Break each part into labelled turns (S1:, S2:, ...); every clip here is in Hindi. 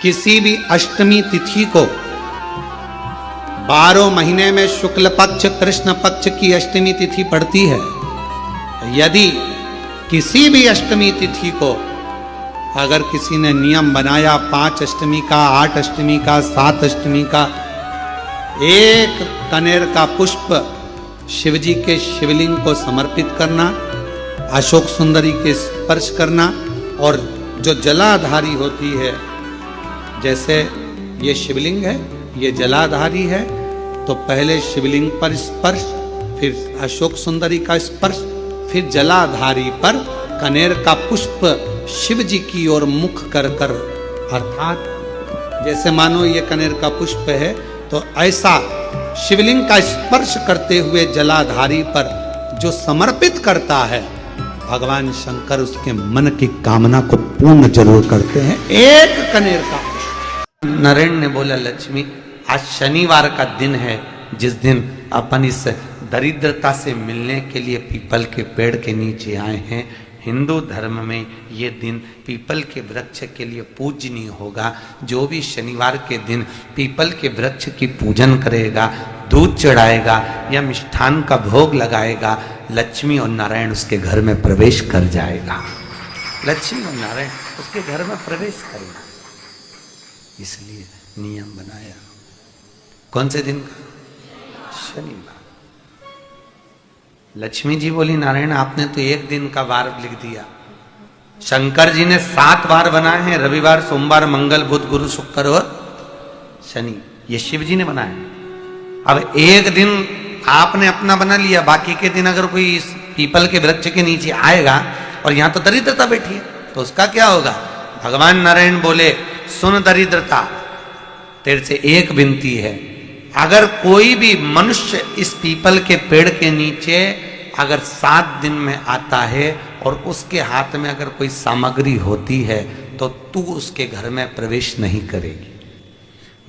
S1: किसी भी अष्टमी तिथि को 12 महीने में शुक्ल पक्ष कृष्ण पक्ष की अष्टमी तिथि पड़ती है। यदि किसी भी अष्टमी तिथि को अगर किसी ने नियम बनाया 5 अष्टमी का, 8 अष्टमी का, 7 अष्टमी का, एक कनेर का पुष्प शिवजी के शिवलिंग को समर्पित करना, अशोक सुंदरी के स्पर्श करना, और जो जलाधारी होती है, जैसे ये शिवलिंग है, ये जलाधारी है, तो पहले शिवलिंग पर स्पर्श, फिर अशोक सुंदरी का स्पर्श, फिर जलाधारी पर कनेर का पुष्प शिव जी की ओर मुख कर कर, अर्थात जैसे मानो ये कनेर का पुष्प है, तो ऐसा शिवलिंग का स्पर्श करते हुए जलाधारी पर जो समर्पित करता है, भगवान शंकर उसके मन की कामना को पूर्ण जरूर करते हैं। एक कनेर का पुष्प। नरेन ने बोला, लक्ष्मी आज शनिवार का दिन है, जिस दिन अपन इस दरिद्रता से मिलने के लिए पीपल के पेड़ के नीचे आए हैं। हिंदू धर्म में ये दिन पीपल के वृक्ष के लिए पूजनीय होगा। जो भी शनिवार के दिन पीपल के वृक्ष की पूजन करेगा, दूध चढ़ाएगा या मिष्ठान का भोग लगाएगा, लक्ष्मी और नारायण उसके घर में प्रवेश कर जाएगा। लक्ष्मी और नारायण उसके घर में प्रवेश करेगा, इसलिए नियम बनाया। कौन से दिन का? शनिवार। लक्ष्मी जी बोली, नारायण आपने तो एक दिन का वार लिख दिया। शंकर जी ने 7 वार बनाए हैं, रविवार, सोमवार, मंगल, बुध, गुरु, शुक्र और शनि। ये शिव जी ने बनाया। अब एक दिन आपने अपना बना लिया, बाकी के दिन अगर कोई इस पीपल के वृक्ष के नीचे आएगा और यहां तो दरिद्रता बैठी है, तो उसका क्या होगा? भगवान नारायण बोले, सुन दरिद्रता, तेरे से एक विनती है, अगर कोई भी मनुष्य इस पीपल के पेड़ के नीचे अगर 7 दिन में आता है और उसके हाथ में अगर कोई सामग्री होती है, तो तू उसके घर में प्रवेश नहीं करेगी।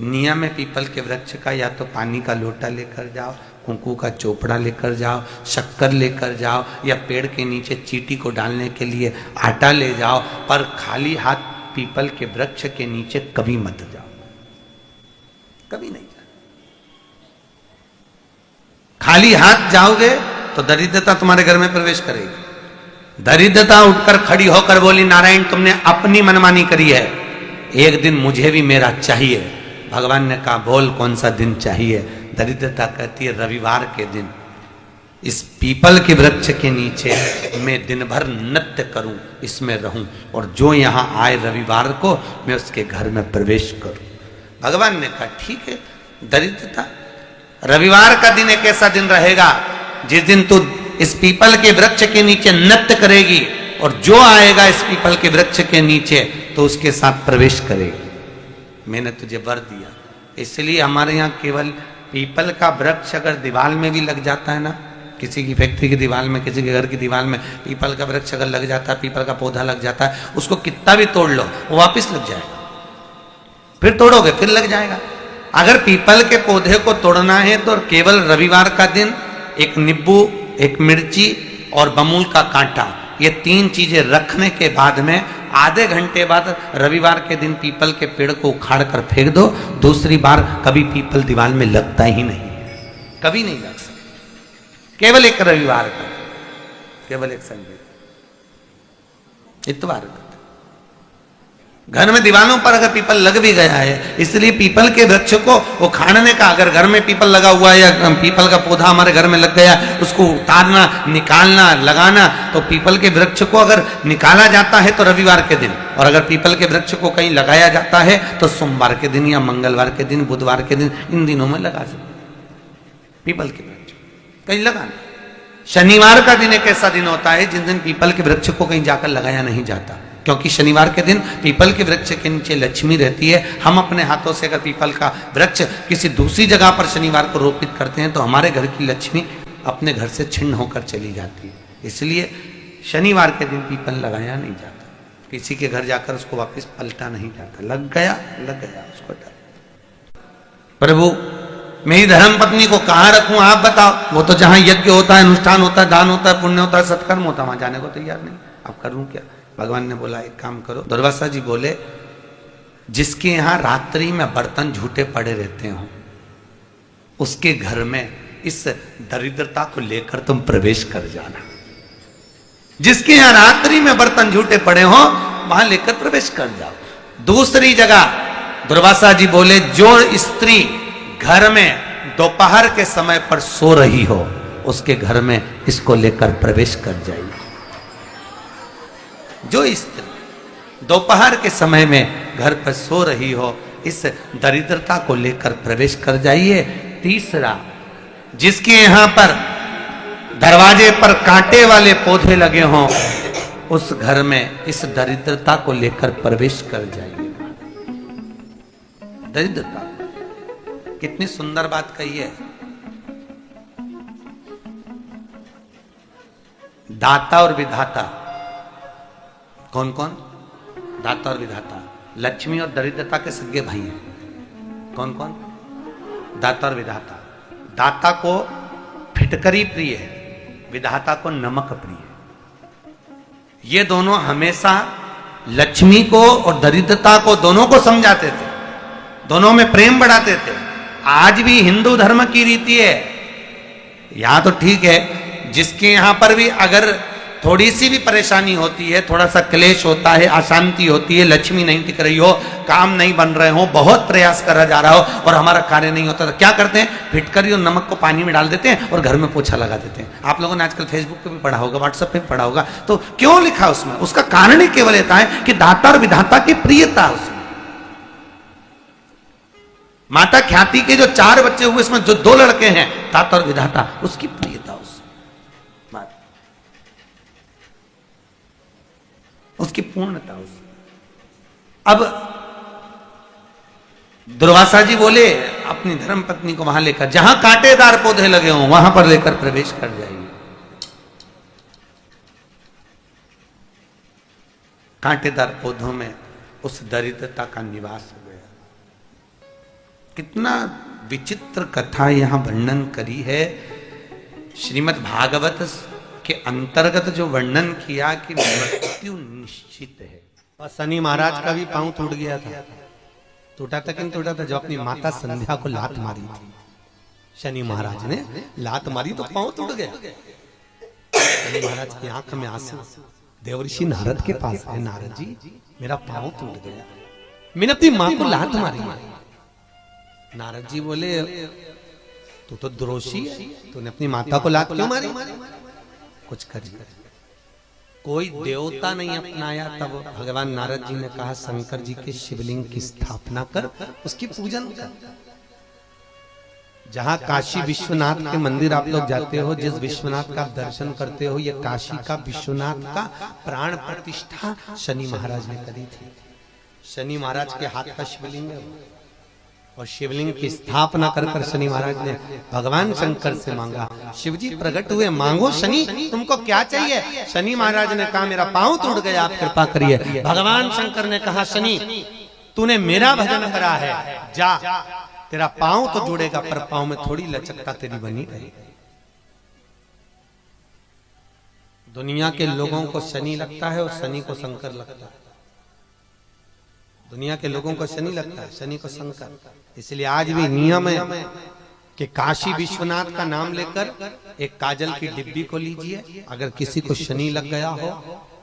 S1: नियम है पीपल के वृक्ष का, या तो पानी का लोटा लेकर जाओ, कुंकू का चोपड़ा लेकर जाओ, शक्कर लेकर जाओ, या पेड़ के नीचे चींटी को डालने के लिए आटा ले जाओ, पर खाली हाथ पीपल के वृक्ष के नीचे कभी मत जाओ, कभी नहीं। खाली हाथ जाओगे तो दरिद्रता तुम्हारे घर में प्रवेश करेगी। दरिद्रता उठकर खड़ी होकर बोली, नारायण तुमने अपनी मनमानी करी है, एक दिन मुझे भी मेरा चाहिए। भगवान ने कहा, बोल कौन सा दिन चाहिए? दरिद्रता कहती है, रविवार के दिन इस पीपल के वृक्ष के नीचे मैं दिन भर नृत्य करूं, इसमें रहूं, और जो यहां आए रविवार को मैं उसके घर में प्रवेश करूं। भगवान ने कहा, ठीक है। दरिद्रता, रविवार का दिन एक ऐसा दिन रहेगा जिस दिन तू इस पीपल के वृक्ष के नीचे नृत्य करेगी, और जो आएगा इस पीपल के वृक्ष के नीचे तो उसके साथ प्रवेश करेगी। मैंने तुझे वर दिया। इसलिए हमारे यहाँ केवल पीपल का वृक्ष अगर दीवार में भी लग जाता है ना, किसी की फैक्ट्री की दीवार में, किसी के घर की दीवार में पीपल का वृक्ष अगर लग जाता है, पीपल का पौधा लग जाता है, उसको कितना भी तोड़ लो वो वापिस लग जाएगा। फिर तोड़ोगे फिर लग जाएगा। अगर पीपल के पौधे को तोड़ना है तो केवल रविवार का दिन एक नींबू, एक मिर्ची और बमूल का कांटा, ये 3 चीजें रखने के बाद में आधे घंटे बाद रविवार के दिन पीपल के पेड़ को उखाड़ कर फेंक दो। दूसरी बार कभी पीपल दीवार में लगता ही नहीं, कभी नहीं लग सकता। केवल एक रविवार का, केवल एक संडे, इतवार का। घर में दीवारों पर अगर पीपल लग भी गया है, इसलिए पीपल के वृक्ष को उखाड़ने का, अगर घर में पीपल लगा हुआ है या पीपल का पौधा हमारे घर में लग गया, उसको उतारना, निकालना, लगाना, तो पीपल के वृक्ष को अगर निकाला जाता है तो रविवार के दिन, और अगर पीपल के वृक्ष को कहीं लगाया जाता है तो सोमवार के दिन या मंगलवार के दिन, बुधवार के दिन, इन दिनों में लगा सकते। पीपल के वृक्ष कहीं लगाना। शनिवार का दिन एक ऐसा दिन होता है जिस दिन पीपल के वृक्ष को कहीं जाकर लगाया नहीं जाता, क्योंकि शनिवार के दिन पीपल के वृक्ष के नीचे लक्ष्मी रहती है। हम अपने हाथों से अगर पीपल का वृक्ष किसी दूसरी जगह पर शनिवार को रोपित करते हैं तो हमारे घर की लक्ष्मी अपने घर से छिन्न होकर चली जाती है। इसलिए शनिवार के दिन पीपल लगाया नहीं जाता, किसी के घर जाकर उसको वापस पलटा नहीं जाता। लग गया उसको डर। प्रभु मेरी धर्म पत्नी को कहाँ रखूं आप बताओ? वो तो जहां यज्ञ होता है, अनुष्ठान होता है, दान होता है, पुण्य होता है, सत्कर्म होता है, वहां जाने को तैयार नहीं। अब करूं क्या? भगवान ने बोला एक काम करो। दुर्वासा जी बोले जिसके यहां रात्रि में बर्तन झूठे पड़े रहते हो, उसके घर में इस दरिद्रता को लेकर तुम प्रवेश कर जाना। जिसके यहां रात्रि में बर्तन झूठे पड़े हो, वहां लेकर प्रवेश कर जाओ। दूसरी जगह दुर्वासा जी बोले, जो स्त्री घर में दोपहर के समय पर सो रही हो, उसके घर में इसको लेकर प्रवेश कर जाइए। जो स्त्री दोपहर के समय में घर पर सो रही हो, इस दरिद्रता को लेकर प्रवेश कर जाइए। तीसरा, जिसके यहां पर दरवाजे पर कांटे वाले पौधे लगे हों, उस घर में इस दरिद्रता को लेकर प्रवेश कर जाइए। दरिद्रता, कितनी सुंदर बात कही है। दाता और विधाता, कौन कौन? दाता और विधाता। लक्ष्मी और दरिद्रता के सगे भाई हैं। कौन कौन? दाता और विधाता। दाता को फिटकरी प्रिय है, विधाता को नमक प्रिय है। ये दोनों हमेशा लक्ष्मी को और दरिद्रता को, दोनों को समझाते थे, दोनों में प्रेम बढ़ाते थे। आज भी हिंदू धर्म की रीति है। यहां तो ठीक है, जिसके यहां पर भी अगर थोड़ी सी भी परेशानी होती है, थोड़ा सा क्लेश होता है, अशांति होती है, लक्ष्मी नहीं टिक रही हो, काम नहीं बन रहे हो, बहुत प्रयास करा जा रहा हो और हमारा कार्य नहीं होता, तो क्या करते हैं? फिटकरी और नमक को पानी में डाल देते हैं और घर में पोछा लगा देते हैं। आप लोगों ने आजकल फेसबुक पे भी पढ़ा होगा, व्हाट्सएप पे भी पढ़ा होगा। तो क्यों लिखा उसमें? उसका कारण ही केवल होता है कि दाता और विधाता की प्रियता उसमें। माता ख्याति के जो 4 बच्चे हुए, इसमें जो 2 लड़के हैं, दाता और विधाता, उसकी प्रियता उसकी पूर्णता उसमें। अब दुर्वासा जी बोले अपनी धर्म पत्नी को वहां लेकर, जहां कांटेदार पौधे लगे हों, वहां पर लेकर प्रवेश कर जाइए। कांटेदार पौधों में उस दरिद्रता का निवास हो गया। कितना विचित्र कथा यहां वर्णन करी है। श्रीमद् भागवत के अंतर्गत जो वर्णन किया कि मृत्यु निश्चित है। और शनि महाराज का भी पांव टूट गया था। टूटा था कि टूटा था? जो अपनी माता संध्या को लात मारी थी, शनि महाराज ने लात मारी तो पांव टूट गया। शनि महाराज की आंख में आंसू। देवर्षि नारद के पास है, नारद जी मेरा पांव टूट गया, मैंने अपनी मां को लात मारी। नारद जी बोले, तू तो द्रोषी है, तूने अपनी माता को लात क्यों मारी? कुछ करिए। कोई देवता नहीं अपनाया। तब भगवान नारद जी ने कहा, शंकर जी के शिवलिंग की स्थापना कर, उसकी पूजन कर। जहां काशी विश्वनाथ के मंदिर आप लोग जाते हो, जिस विश्वनाथ का दर्शन करते हो, ये काशी का विश्वनाथ का प्राण प्रतिष्ठा शनि महाराज ने करी थी। शनि महाराज के हाथ का शिवलिंग है, और शिवलिंग की स्थापना कर कर शनि महाराज ने भगवान शंकर से मांगा। शिवजी प्रकट हुए, मांगो शनि, तुमको क्या चाहिए? शनि महाराज ने कहा, मेरा पांव टूट गया, आप कृपा करिए। भगवान शंकर ने कहा, शनि तूने मेरा भजन करा है, जा, तेरा पांव तो जुड़ेगा, पर पांव में थोड़ी लचकता तेरी बनी रहेगी। दुनिया के लोगों को शनि लगता है और शनि को शंकर लगता है। दुनिया के लोगों को शनि लगता है, शनि को शंकर। इसलिए आज भी नियम है कि काशी विश्वनाथ का नाम लेकर एक काजल की डिब्बी को लीजिए। अगर किसी को शनि लग गया हो,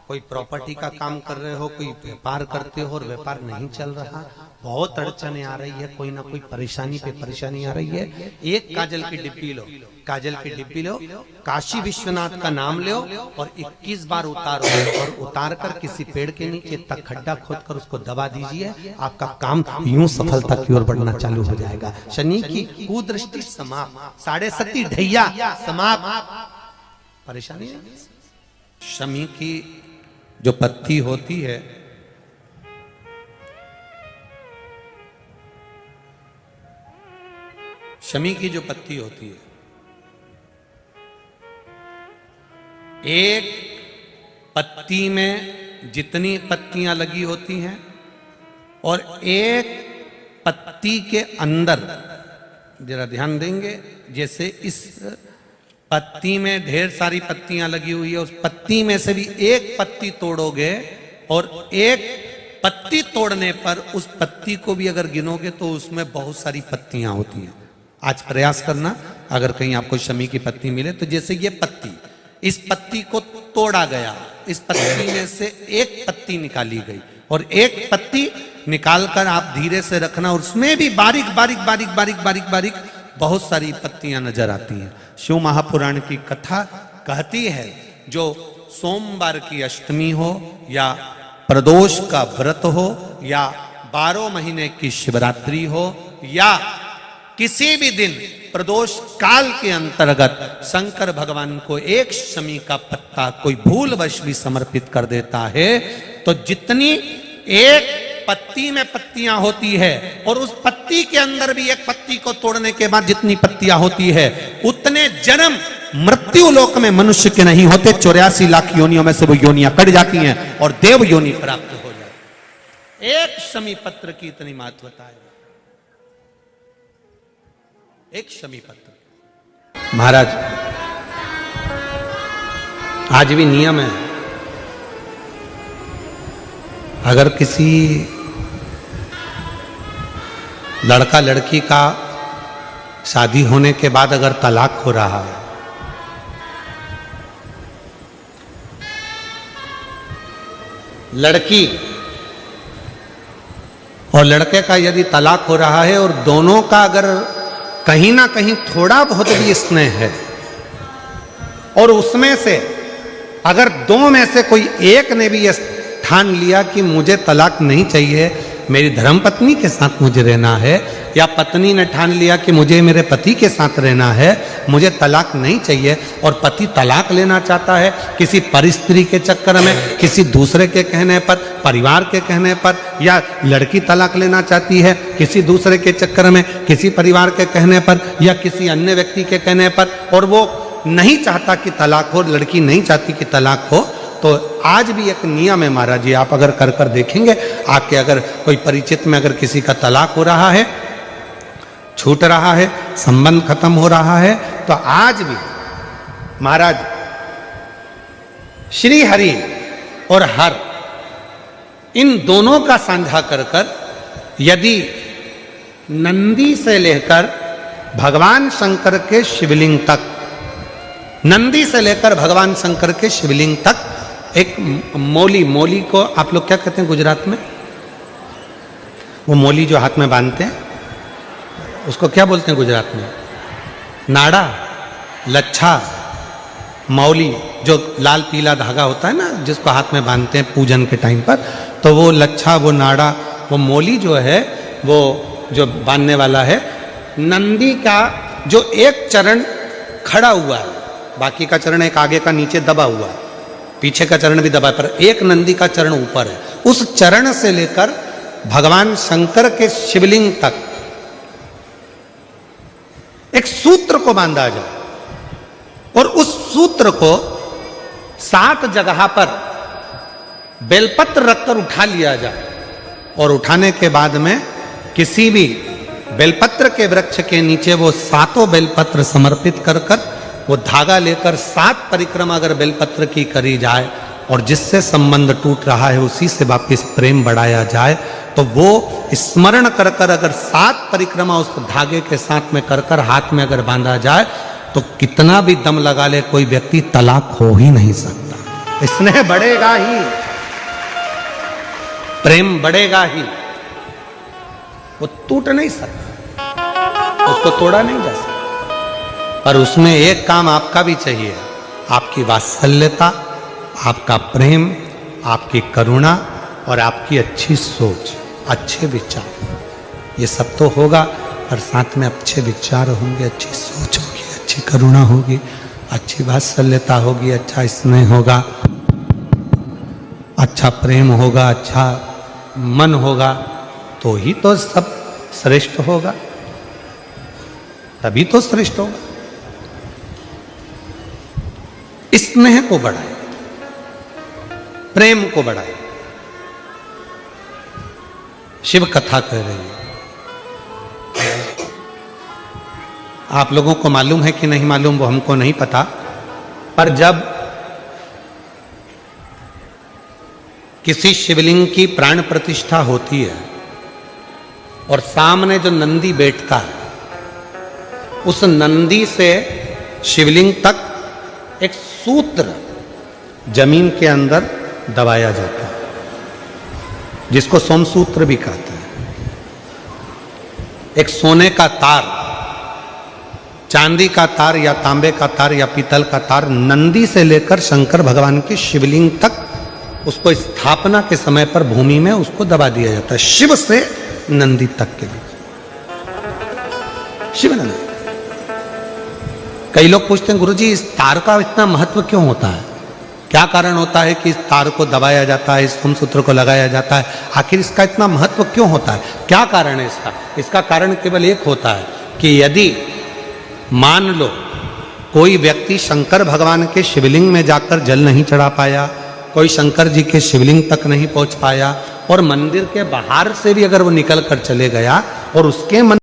S1: कोई प्रॉपर्टी का काम कर रहे हो, कोई व्यापार करते हो और व्यापार नहीं चल रहा, बहुत अड़चने आ रही है, कोई ना कोई परेशानी पे परेशानी आ रही है, एक काजल की डिब्बी लो, काजल की डिब्बी लो, काशी विश्वनाथ का नाम लो और 21 बार उतारो, और उतार कर किसी पेड़ के नीचे तक खड्डा खोद कर उसको दबा दीजिए। आपका काम यूं सफलता की ओर बढ़ना चालू हो जाएगा। शनि की कुदृष्टि समाप्त, 7.5 ढैया समाप्त, परेशानी। शमी की जो पत्ती होती है, शमी की जो पत्ती होती है, एक पत्ती में जितनी पत्तियां लगी होती हैं और एक पत्ती के अंदर, जरा ध्यान देंगे, जैसे इस पत्ती में ढेर सारी पत्तियां लगी हुई है, उस पत्ती में से भी एक पत्ती तोड़ोगे और एक पत्ती तोड़ने पर उस पत्ती को भी अगर गिनोगे तो उसमें बहुत सारी पत्तियां होती हैं। आज प्रयास करना, अगर कहीं आपको शमी की पत्ती मिले तो जैसे ये पत्ती, इस पत्ती को तोड़ा गया, इस पत्ती में से एक पत्ती निकाली गई और एक पत्ती निकालकर आप धीरे से रखना, और उसमें भी बारीक बारीक बारीक बारीक बारीक बारीक बहुत सारी पत्तियां नजर आती हैं। शिव महापुराण की कथा कहती है जो सोमवार की अष्टमी हो या प्रदोष का व्रत हो या 12 महीने की शिवरात्रि हो या किसी भी दिन प्रदोष काल के अंतर्गत शंकर भगवान को एक शमी का पत्ता कोई भूलवश भी समर्पित कर देता है तो जितनी एक पत्ती में पत्तियां होती है और उस पत्ती के अंदर भी एक पत्ती को तोड़ने के बाद जितनी पत्तियां होती है उतने जन्म मृत्यु लोक में मनुष्य के नहीं होते। 84 लाख योनियों में से वो योनियां कट जाती हैं और देव योनि प्राप्त हो जाती। एक शमी पत्र की इतनी महत्वता है, एक शमी पत्र। महाराज आज भी नियम है, अगर किसी लड़का लड़की का शादी होने के बाद अगर तलाक हो रहा है, लड़की और लड़के का यदि तलाक हो रहा है और दोनों का अगर कहीं ना कहीं थोड़ा बहुत भी स्नेह है और उसमें से अगर दो में से कोई एक ने भी ठान लिया कि मुझे तलाक नहीं चाहिए, मेरी धर्मपत्नी के साथ मुझे रहना है, या पत्नी ने ठान लिया कि मुझे मेरे पति के साथ रहना है, मुझे तलाक नहीं चाहिए, और पति तलाक लेना चाहता है किसी परिस्त्री के चक्कर में, किसी दूसरे के कहने पर, परिवार के कहने पर, या लड़की तलाक लेना चाहती है किसी दूसरे के चक्कर में, किसी परिवार के कहने पर या किसी अन्य व्यक्ति के कहने पर, और वो नहीं चाहता कि तलाक हो, लड़की नहीं चाहती कि तलाक हो, तो आज भी एक नियम है महाराज जी, आप अगर कर कर देखेंगे आपके अगर कोई परिचित में अगर किसी का तलाक हो रहा है, छूट रहा है, संबंध खत्म हो रहा है, तो आज भी महाराज श्री हरि और हर इन दोनों का साझा कर कर यदि नंदी से लेकर भगवान शंकर के शिवलिंग तक, नंदी से लेकर भगवान शंकर के शिवलिंग तक एक मौली, मौली को आप लोग क्या कहते हैं गुजरात में? वो मौली जो हाथ में बांधते हैं उसको क्या बोलते हैं गुजरात में? नाड़ा, लच्छा, मौली, जो लाल पीला धागा होता है ना जिसको हाथ में बांधते हैं पूजन के टाइम पर, तो वो लच्छा, वो नाड़ा, वो मौली जो है वो जो बांधने वाला है, नंदी का जो एक चरण खड़ा हुआ है, बाकी का चरण एक आगे का नीचे दबा हुआ है, पीछे का चरण भी दबा है, पर एक नंदी का चरण ऊपर है, उस चरण से लेकर भगवान शंकर के शिवलिंग तक एक सूत्र को बांधा जाए और उस सूत्र को 7 जगह पर बेलपत्र रखकर उठा लिया जाए, और उठाने के बाद में किसी भी बेलपत्र के वृक्ष के नीचे वो 7 बेलपत्र समर्पित कर कर वो धागा लेकर 7 परिक्रमा अगर बेलपत्र की करी जाए और जिससे संबंध टूट रहा है उसी से वापिस प्रेम बढ़ाया जाए, तो वो स्मरण कर कर अगर 7 परिक्रमा उस धागे के साथ में कर कर हाथ में अगर बांधा जाए तो कितना भी दम लगा ले कोई व्यक्ति तलाक हो ही नहीं सकता। स्नेह बढ़ेगा ही, प्रेम बढ़ेगा ही, वो टूट नहीं सकता, उसको तोड़ा नहीं जा सकता। पर उसमें एक काम आपका भी चाहिए, आपकी वात्सल्यता, आपका प्रेम, आपकी करुणा और आपकी अच्छी सोच, अच्छे विचार, ये सब तो होगा, पर साथ में अच्छे विचार होंगे, अच्छी सोच होगी, अच्छी करुणा होगी, अच्छी वात्सल्यता होगी, अच्छा स्नेह होगा, अच्छा प्रेम होगा, अच्छा मन होगा, तो ही तो सब श्रेष्ठ होगा, तभी तो श्रेष्ठ होगा। स्नेह को बढ़ाए, प्रेम को बढ़ाए। शिव कथा कह रही है, आप लोगों को मालूम है कि नहीं मालूम वो हमको नहीं पता, पर जब किसी शिवलिंग की प्राण प्रतिष्ठा होती है और सामने जो नंदी बैठता है, उस नंदी से शिवलिंग तक एक सूत्र जमीन के अंदर दबाया जाता है, जिसको सोमसूत्र भी कहते हैं। एक सोने का तार, चांदी का तार या तांबे का तार या पीतल का तार नंदी से लेकर शंकर भगवान की शिवलिंग तक उसको स्थापना के समय पर भूमि में उसको दबा दिया जाता है, शिव से नंदी तक के बीच। शिव नंदी। कई लोग पूछते हैं गुरुजी इस तार का इतना महत्व क्यों होता है, क्या कारण होता है कि इस तार को दबाया जाता है, इस सोमसूत्र को लगाया जाता है, आखिर इसका इतना महत्व क्यों होता है, क्या कारण है इसका? इसका कारण केवल एक होता है कि यदि मान लो कोई व्यक्ति शंकर भगवान के शिवलिंग में जाकर जल नहीं चढ़ा पाया, कोई शंकर जी के शिवलिंग तक नहीं पहुंच पाया और मंदिर के बाहर से भी अगर वो निकल कर चले गया और उसके